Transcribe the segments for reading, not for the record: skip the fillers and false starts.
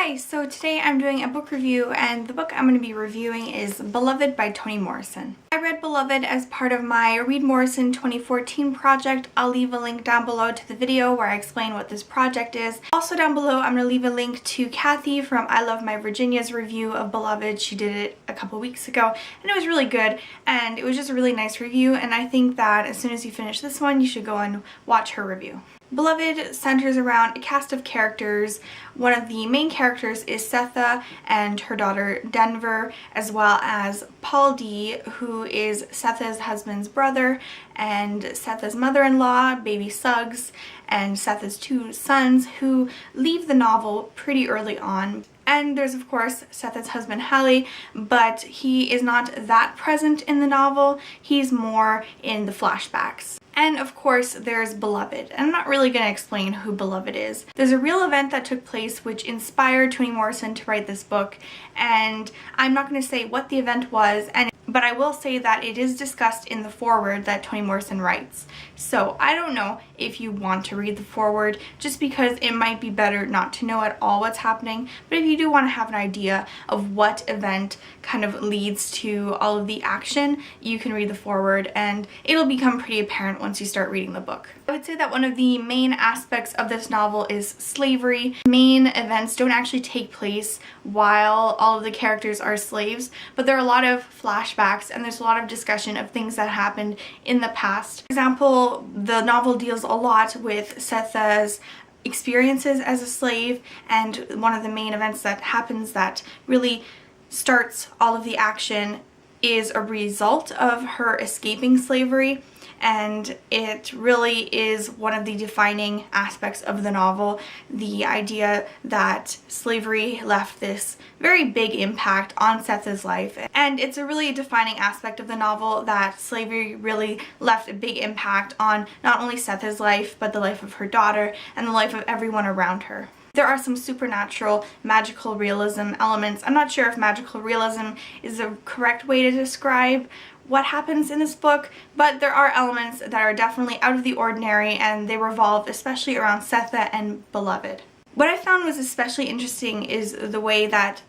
Hi, so today I'm doing a book review, and the book I'm going to be reviewing is Beloved by Toni Morrison. I read Beloved as part of my Read Morrison 2014 project. I'll leave a link down below to the video where I explain what this project is. Also down below I'm going to leave a link to Kathy from I Love My Virginia's review of Beloved. She did it a couple weeks ago and it was really good, and it was just a really nice review, and I think that as soon as you finish this one you should go and watch her review. Beloved centers around a cast of characters. One of the main characters is Setha and her daughter Denver, as well as Paul D, who is Setha's husband's brother, and Setha's mother-in-law, baby Suggs, and Setha's two sons, who leave the novel pretty early on. And there's of course Setha's husband Hallie, but he is not that present in the novel. He's more in the flashbacks. And of course there's Beloved, and I'm not really going to explain who Beloved is. There's a real event that took place which inspired Toni Morrison to write this book, and I'm not going to say what the event was, but I will say that it is discussed in the foreword that Toni Morrison writes. So I don't know if you want to read the foreword, just because it might be better not to know at all what's happening, but if you do want to have an idea of what event kind of leads to all of the action, you can read the foreword and it'll become pretty apparent once you start reading the book. I would say that one of the main aspects of this novel is slavery. Main events don't actually take place while all of the characters are slaves, but there are a lot of flashbacks and there's a lot of discussion of things that happened in the past. For example, the novel deals a lot with Setha's experiences as a slave, and one of the main events that happens that really starts all of the action is a result of her escaping slavery, and it really is one of the defining aspects of the novel. The idea that slavery left this very big impact on Setha's life, and it's a really defining aspect of the novel that slavery really left a big impact on not only Setha's life but the life of her daughter and the life of everyone around her. There are some supernatural, magical realism elements. I'm not sure if magical realism is the correct way to describe what happens in this book, but there are elements that are definitely out of the ordinary, and they revolve especially around Setha and Beloved. What I found was especially interesting is the way that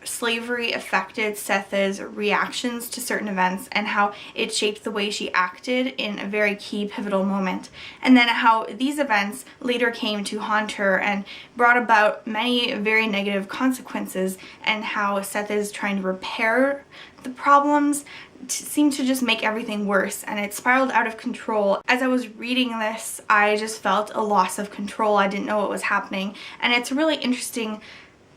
slavery affected Setha's reactions to certain events, and how it shaped the way she acted in a very key pivotal moment, and then how these events later came to haunt her and brought about many very negative consequences, and how Setha is trying to repair the problems seemed to just make everything worse, and it spiraled out of control. As I was reading this, I just felt a loss of control. I didn't know what was happening, and it's a really interesting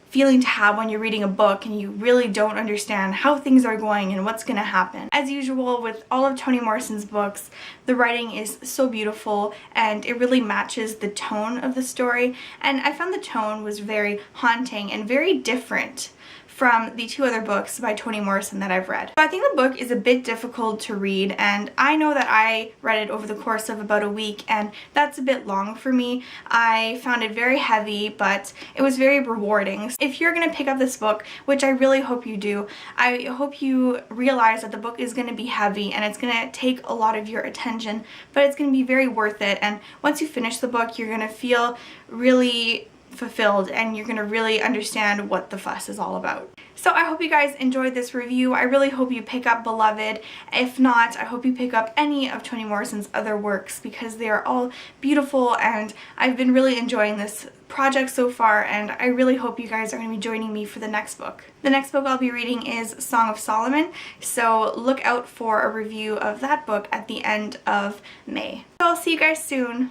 feeling to have when you're reading a book and you really don't understand how things are going and what's going to happen. As usual with all of Toni Morrison's books, the writing is so beautiful and it really matches the tone of the story, and I found the tone was very haunting and very different from the two other books by Toni Morrison that I've read. So I think the book is a bit difficult to read, and I know that I read it over the course of about a week, and that's a bit long for me. I found it very heavy, but it was very rewarding. If you're going to pick up this book, which I really hope you do, I hope you realize that the book is going to be heavy and it's going to take a lot of your attention, but it's going to be very worth it, and once you finish the book you're going to feel really fulfilled and you're going to really understand what the fuss is all about. So I hope you guys enjoyed this review. I really hope you pick up Beloved. If not, I hope you pick up any of Toni Morrison's other works, because they are all beautiful and I've been really enjoying this project so far, and I really hope you guys are going to be joining me for the next book. The next book I'll be reading is Song of Solomon, so look out for a review of that book at the end of May. So I'll see you guys soon.